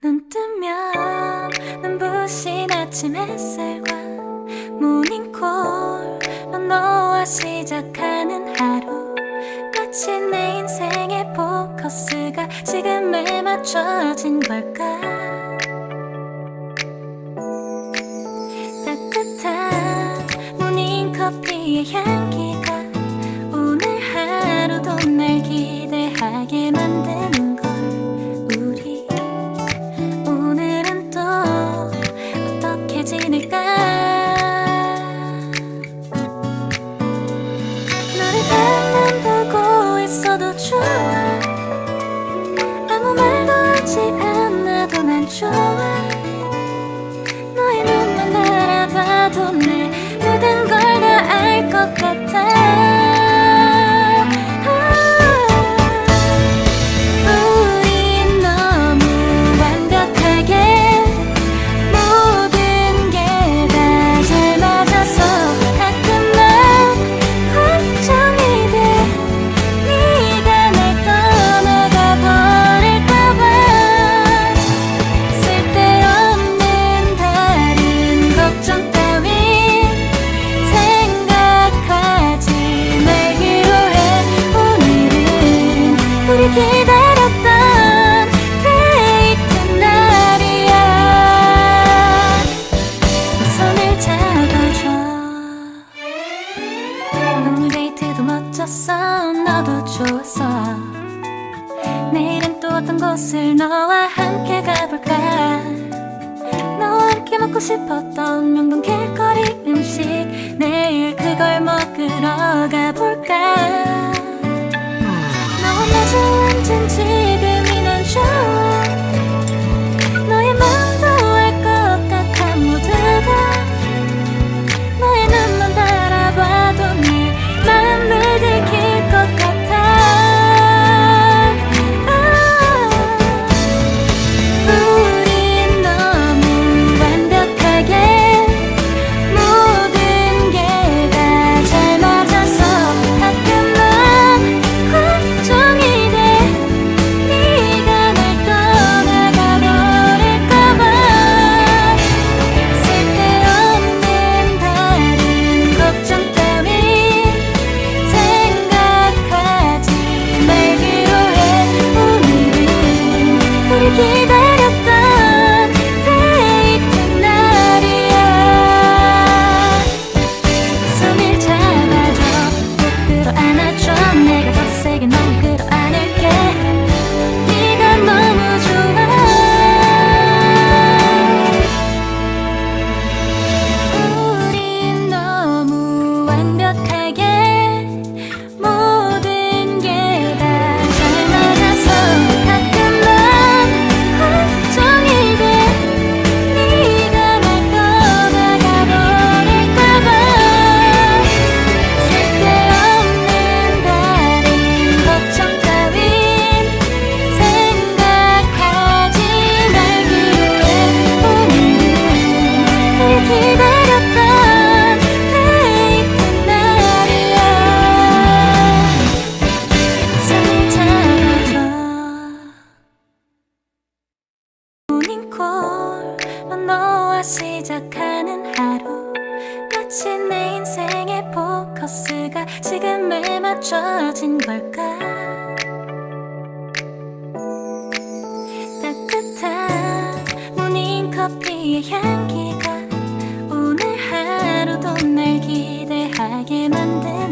눈 뜨면 눈부신 아침 햇살과 모닝콜로 너와 시작하는 하루, 마치 내 인생의 포커스가 지금에 맞춰진 걸까. 따뜻한 모닝커피의 향기가 오늘 하루도 날 기대하게 만드는 걸. 우리 오늘은 또 어떻게 지낼까. 너를 가만 보고 있어도 좋아. 아무 말도 하지 않아도 난 좋아. 너의 눈만 바라봐도 내 모든 걸 다 알 것 같아. 우린 너무 완벽하게 모든 게 다 잘 맞아서 가끔 난 걱정이 돼. 네가 날 떠나가 버릴까봐. 쓸데없는 다른 걱정 따윈 생각하지 말기로 해. 오늘은 우리 기다렸던 데이트 날이야. 손을 잡아줘. 오늘 데이트도 멋졌어. 너도 좋았어. 내일은 또 어떤 곳을 너와 함께 가볼까. 너와 함께 먹고 싶었던 명동 길거리 음식, 내일 그걸 먹으러 가볼까. 너와 마주 앉은 지금이 난 좋아. 너의 마음도 알 것 같아. 모두 다 너의 눈만 바라봐도 내 마음을 들킬 것 같아. 우린 너무 완벽하게 모든 게 다 잘 맞아서 가끔 난 걱정이 돼. 네가 날 떠나가 버릴까봐. 쓸데없는 다른 걱정 따윈 생각하지 말기로 해. 오늘은 우리 기다렸던 데이트 날이야. 손을 잡아줘. 꼭 끌어안아줘. 내가 더 세게 널 끌어안을게. 네가 너무 좋아. 우린 너무 완벽하게 모든 게 다 잘 맞아서 가끔 난 걱정이 돼. 네가 날 떠나가 버릴까봐. 쓸데없는 다른 걱정 따윈 생각하지 말기로 해. 오늘은 우리 기다렸던 데이트 날이야. 손을 잡아줘. 모닝콜로 너와 시작하는 하루, 마치 내 인생의 포커스가 지금에 맞춰진 걸까. 따뜻한 모닝커피의 향기가 오늘 하루도 날 기대하게 만든